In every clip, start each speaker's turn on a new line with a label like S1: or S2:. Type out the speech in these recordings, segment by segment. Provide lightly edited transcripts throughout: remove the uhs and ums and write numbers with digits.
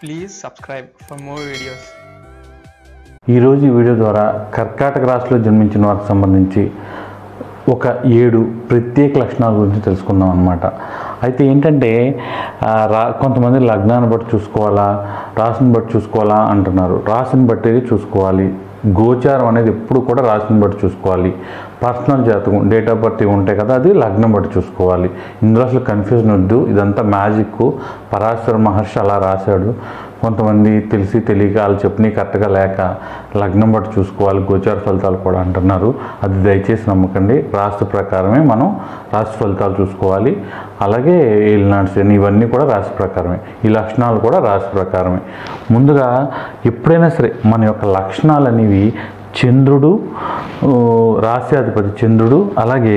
S1: Please subscribe for more videos.
S2: ఈరోజు ఈ video ద్వారా కర్కాటక రాశిలో జన్మించిన వారికి సంబంధించి ఒక 7 ప్రత్యేక లక్షణాల గురించి తెలుసుకుందాం అన్నమాట. అయితే ఏంటంటే కొంతమంది లగ్నాన్ని బట్టి చూసుకోవాలా, రాశిని బట్టి చూసుకోవాలా అంటున్నారు. రాశిని బట్టి చూసుకోవాలి. గోచారం అనేది ఎప్పుడు కూడా రాశిని బట్టి చూసుకోవాలి. పర్సనల్ జాతకం డేట్ ఆఫ్ బర్త్ ఉంటాయి కదా, అది లగ్నం బట్టి చూసుకోవాలి. ఇందులో అసలు కన్ఫ్యూజన్ వద్దు. ఇదంతా మ్యాజిక్. పరాశర మహర్షి అలా రాశాడు. కొంతమంది తెలిసి తెలియక వాళ్ళు చెప్పినవి కరెక్ట్గా లేక లగ్నం బట్టి చూసుకోవాలి, గోచార ఫలితాలు కూడా అంటున్నారు. అది దయచేసి నమ్మకండి. రాశి ప్రకారమే మనం రాశి ఫలితాలు చూసుకోవాలి. అలాగే ఏలినాడు శని ఇవన్నీ కూడా రాశి ప్రకారమే. ఈ లక్షణాలు కూడా రాశి ప్రకారమే. ముందుగా ఎప్పుడైనా సరే మన యొక్క లక్షణాలు అనేవి చంద్రుడు, రాశ్యాధిపతి చంద్రుడు, అలాగే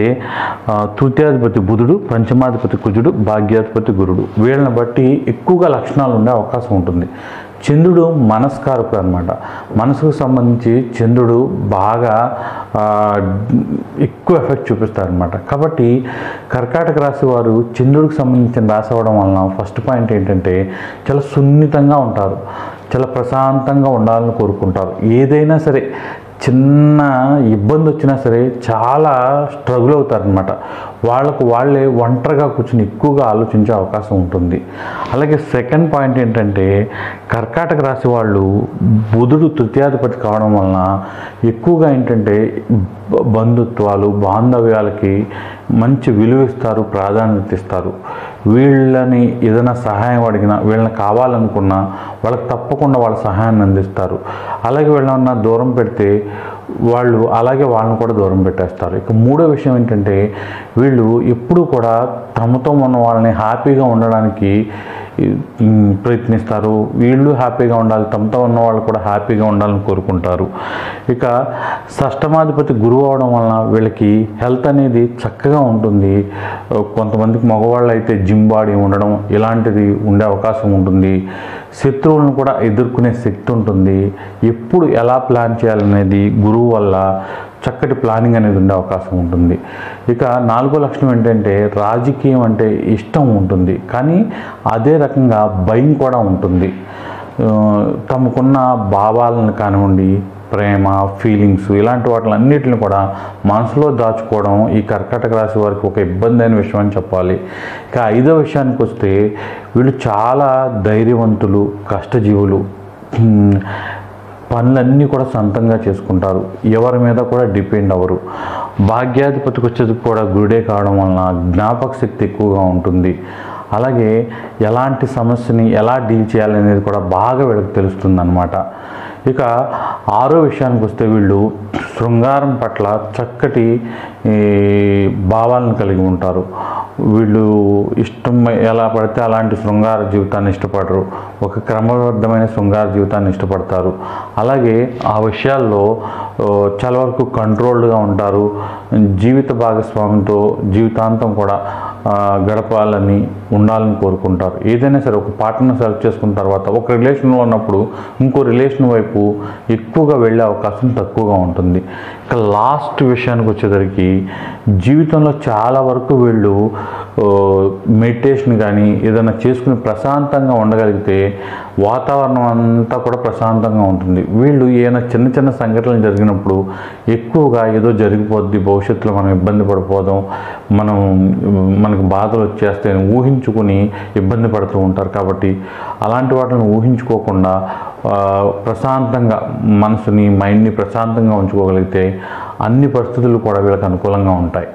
S2: తృతీయాధిపతి బుధుడు, పంచమాధిపతి కుజుడు, భాగ్యాధిపతి గురుడు, వీళ్ళని బట్టి ఎక్కువగా లక్షణాలు ఉండే అవకాశం ఉంటుంది. చంద్రుడు మనస్కారకుడు అన్నమాట. మనసుకు సంబంధించి చంద్రుడు బాగా ఎక్కువ ఎఫెక్ట్ చూపిస్తారనమాట. కాబట్టి కర్కాటక రాశి వారు చంద్రుడికి సంబంధించిన రాశి అవ్వడం వలన ఫస్ట్ పాయింట్ ఏంటంటే చాలా సున్నితంగా ఉంటారు, చాలా ప్రశాంతంగా ఉండాలని కోరుకుంటారు. ఏదైనా సరే చిన్న ఇబ్బంది వచ్చినా సరే చాలా స్ట్రగుల్ అవుతారనమాట. వాళ్ళకు వాళ్ళే ఒంటరిగా కూర్చొని ఎక్కువగా ఆలోచించే అవకాశం ఉంటుంది. అలాగే సెకండ్ పాయింట్ ఏంటంటే కర్కాటక రాశి వాళ్ళు బుధుడు తృతీయాధిపతి కావడం వలన ఎక్కువగా ఏంటంటే బంధుత్వాలు, బాంధవ్యాలకి మంచి విలువ ఇస్తారు, ప్రాధాన్యత ఇస్తారు. వీళ్ళని ఏదైనా సహాయం అడిగినా, వీళ్ళని కావాలనుకున్నా వాళ్ళకి తప్పకుండా వాళ్ళ సహాయాన్ని అందిస్తారు. అలాగే వీళ్ళన్నా దూరం పెడితే వాళ్ళు అలాగే వాళ్ళని కూడా దూరం పెట్టేస్తారు. ఇక మూడో విషయం ఏంటంటే వీళ్ళు ఎప్పుడూ కూడా తమతో ఉన్న వాళ్ళని హ్యాపీగా ఉండడానికి ప్రయత్నిస్తారు. వీళ్ళు హ్యాపీగా ఉండాలి, తమతో ఉన్న వాళ్ళు కూడా హ్యాపీగా ఉండాలని కోరుకుంటారు. ఇక షష్టమాధిపతి గురువు అవడం వలన వీళ్ళకి హెల్త్ అనేది చక్కగా ఉంటుంది. కొంతమందికి మగవాళ్ళు అయితే జిమ్ బాడీ ఉండడం ఇలాంటిది ఉండే అవకాశం ఉంటుంది. శత్రువులను కూడా ఎదుర్కొనే శక్తి ఉంటుంది. ఎప్పుడు ఎలా ప్లాన్ చేయాలనేది గురువు వల్ల చక్కటి ప్లానింగ్ అనేది ఉండే అవకాశం ఉంటుంది. ఇక నాలుగో లక్షణం ఏంటంటే రాజకీయం అంటే ఇష్టం ఉంటుంది, కానీ అదే రకంగా భయం కూడా ఉంటుంది. తమకున్న భావాలను కానివ్వండి, ప్రేమ, ఫీలింగ్స్ ఇలాంటి వాటిలన్నిటిని కూడా మనసులో దాచుకోవడం ఈ కర్కాటక రాశి వారికి ఒక ఇబ్బంది అయిన విషయం అని చెప్పాలి. ఇక ఐదో విషయానికి వస్తే వీళ్ళు చాలా ధైర్యవంతులు, కష్టజీవులు. పనులన్నీ కూడా సొంతంగా చేసుకుంటారు, ఎవరి మీద కూడా డిపెండ్ అవ్వరు. భాగ్యాధిపతికి వచ్చేది కూడా గురుడే కావడం వలన జ్ఞాపక శక్తి ఎక్కువగా ఉంటుంది. అలాగే ఎలాంటి సమస్యని ఎలా డీల్ చేయాలనేది కూడా బాగా వీళ్ళకి తెలుస్తుంది అన్నమాట. ఇక ఆరో విషయానికి వస్తే వీళ్ళు శృంగారం పట్ల చక్కటి భావాలను కలిగి ఉంటారు. వీళ్ళు ఇష్టం ఎలా పడితే అలాంటి శృంగార జీవితాన్ని ఇష్టపడరు, ఒక క్రమబద్ధమైన శృంగార జీవితాన్ని ఇష్టపడతారు. అలాగే ఆ విషయాల్లో చాలా వరకు కంట్రోల్డ్గా ఉంటారు. జీవిత భాగస్వామితో జీవితాంతం కూడా గడపాలని ఉండాలని కోరుకుంటారు. ఏదైనా సరే ఒక పార్ట్నర్ సెలెక్ట్ చేసుకున్న తర్వాత ఒక రిలేషన్లో ఉన్నప్పుడు ఇంకో రిలేషన్ వైపు ఎక్కువగా వెళ్ళే అవకాశం తక్కువగా ఉంటుంది. ఇక లాస్ట్ విషయానికి వచ్చేసరికి జీవితంలో చాలా వరకు వీళ్ళు మెడిటేషన్ కానీ ఏదైనా చేసుకుని ప్రశాంతంగా ఉండగలిగితే వాతావరణం అంతా కూడా ప్రశాంతంగా ఉంటుంది. వీళ్ళు ఏదైనా చిన్న చిన్న సంఘటనలు జరిగినప్పుడు ఎక్కువగా ఏదో జరిగిపోద్ది, భవిష్యత్తులో మనం ఇబ్బంది పడిపోదాం, మనకు బాధలు వచ్చేస్తాయని ఊహించుకుని ఇబ్బంది పడుతూ ఉంటారు. కాబట్టి అలాంటి వాటిని ఊహించుకోకుండా ప్రశాంతంగా మనసుని, మైండ్ని ప్రశాంతంగా ఉంచుకోగలిగితే అన్ని పరిస్థితులు కూడా వీళ్ళకి అనుకూలంగా ఉంటాయి.